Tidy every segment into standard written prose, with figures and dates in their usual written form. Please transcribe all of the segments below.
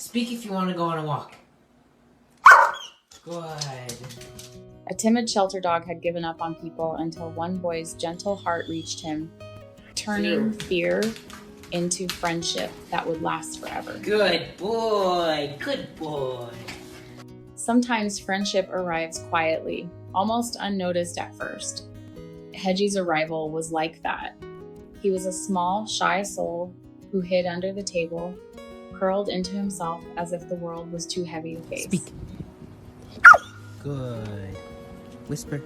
Speak if you want to go on a walk. Good. A timid shelter dog had given up on people until one boy's gentle heart reached him, turning fear into friendship that would last forever. Good boy. Good boy. Sometimes friendship arrives quietly, almost unnoticed at first. Hedgie's arrival was like that. He was a small, shy soul who hid under the table, curled into himself as if the world was too heavy to face. Speak. Good. Whisper.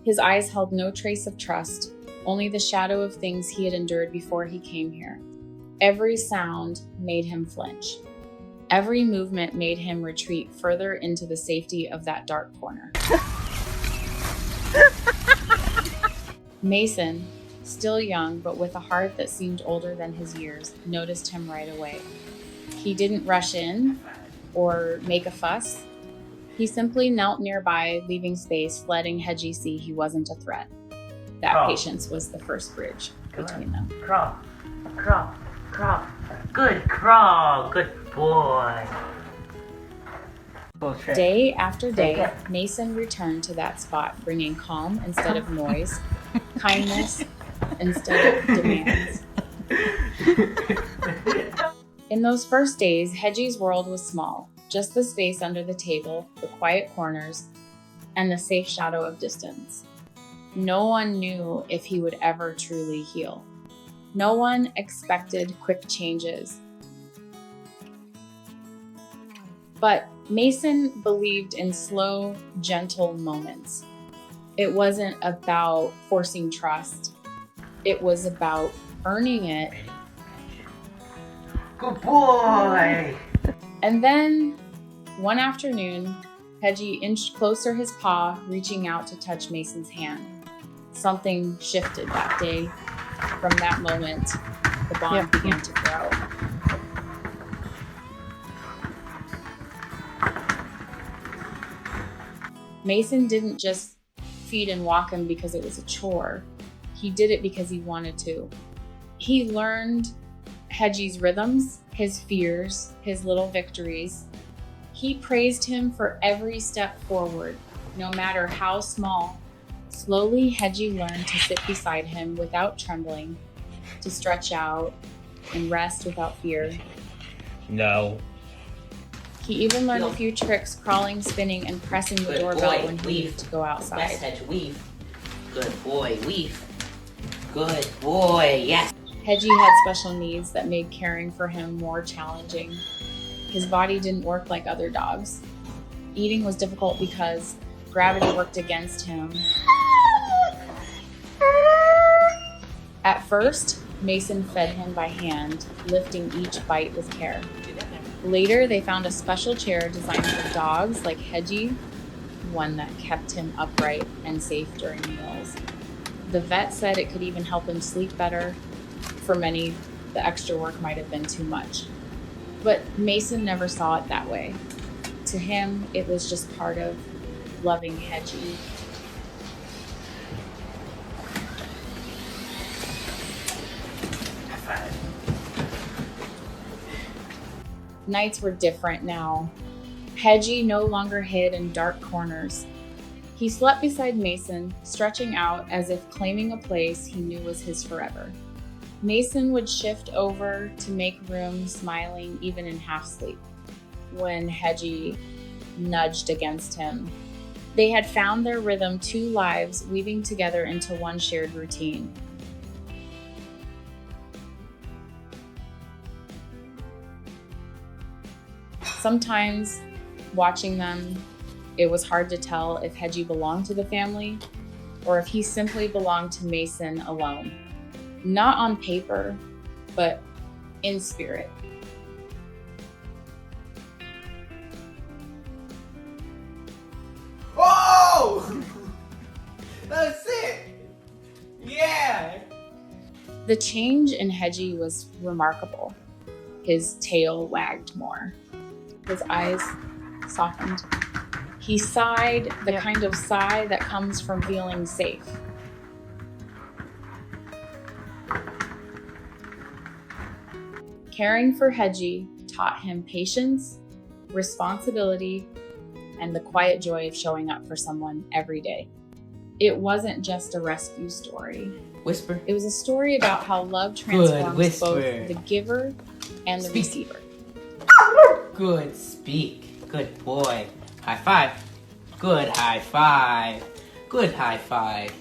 His eyes held no trace of trust, only the shadow of things he had endured before he came here. Every sound made him flinch. Every movement made him retreat further into the safety of that dark corner. Mason, still young but with a heart that seemed older than his years, noticed him right away. He didn't rush in or make a fuss. He simply knelt nearby, leaving space, letting Hedgie see he wasn't a threat. That patience was the first bridge between them. Crawl. Crawl. Crawl. Good crawl. Good boy. Bullshit. Day after day, Mason returned to that spot, bringing calm instead of noise, kindness instead of demands. In those first days, Hedgie's world was small, just the space under the table, the quiet corners, and the safe shadow of distance. No one knew if he would ever truly heal. No one expected quick changes. But Mason believed in slow, gentle moments. It wasn't about forcing trust. It was about earning it. Good boy! And then, one afternoon, Hedgie inched closer his paw, reaching out to touch Mason's hand. Something shifted that day. From that moment, the bond began to grow. Mason didn't just feed and walk him because it was a chore. He did it because he wanted to. He learned Hedgie's rhythms, his fears, his little victories. He praised him for every step forward, no matter how small. Slowly, Hedgie learned to sit beside him without trembling, to stretch out and rest without fear. No. He even learned a few tricks, crawling, spinning, and pressing the doorbell when he needed to go outside. Yes, Hedge, weave. Good boy, weave. Good boy, yes. Hedgie had special needs that made caring for him more challenging. His body didn't work like other dogs. Eating was difficult because gravity worked against him. At first, Mason fed him by hand, lifting each bite with care. Later, they found a special chair designed for dogs like Hedgie, one that kept him upright and safe during meals. The vet said it could even help him sleep better. For many, the extra work might have been too much. But Mason never saw it that way. To him, it was just part of loving Hedgie. Nights were different now. Hedgie no longer hid in dark corners. He slept beside Mason, stretching out as if claiming a place he knew was his forever. Mason would shift over to make room, smiling even in half sleep, when Hedgie nudged against him. They had found their rhythm, two lives weaving together into one shared routine. Sometimes, watching them, it was hard to tell if Hedgie belonged to the family or if he simply belonged to Mason alone. Not on paper, but in spirit. Oh! That's it! Yeah! The change in Hedgie was remarkable. His tail wagged more. His eyes softened. He sighed, the kind of sigh that comes from feeling safe. Caring for Hedgie taught him patience, responsibility, and the quiet joy of showing up for someone every day. It wasn't just a rescue story. Whisper. It was a story about how love transforms whisper. both the giver and the Speak. receiver. Good speak. Good boy. High five. Good high five. Good high five.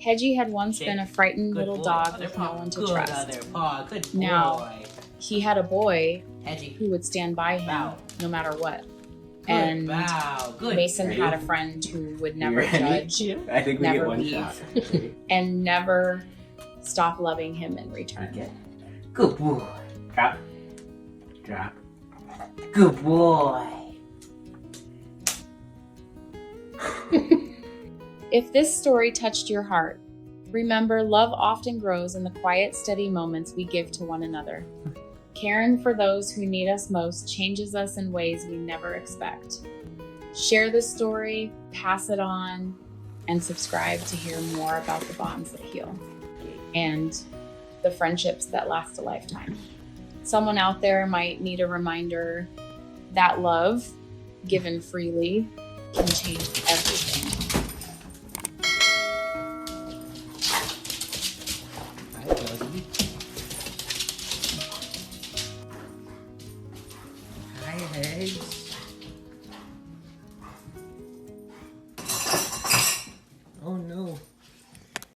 Hedgie had once been a frightened Good little boy. dog Other with paw. no one to Good trust. other paw. Good boy. Now, he had a boy Hedgie. who would stand by him Bow. no matter what. Good And bow. Good. Mason Ready? had a friend who would never You ready? judge I think we never get one leave. shot. and never stop loving him in return. Okay. Good boy. Drop. Drop. Good boy. If this story touched your heart, remember love often grows in the quiet, steady moments we give to one another. Caring for those who need us most changes us in ways we never expect. Share this story, pass it on, and subscribe to hear more about the bonds that heal and the friendships that last a lifetime. Someone out there might need a reminder that love, given freely, can change everything. Hi, Doggy. Hi, Hedge.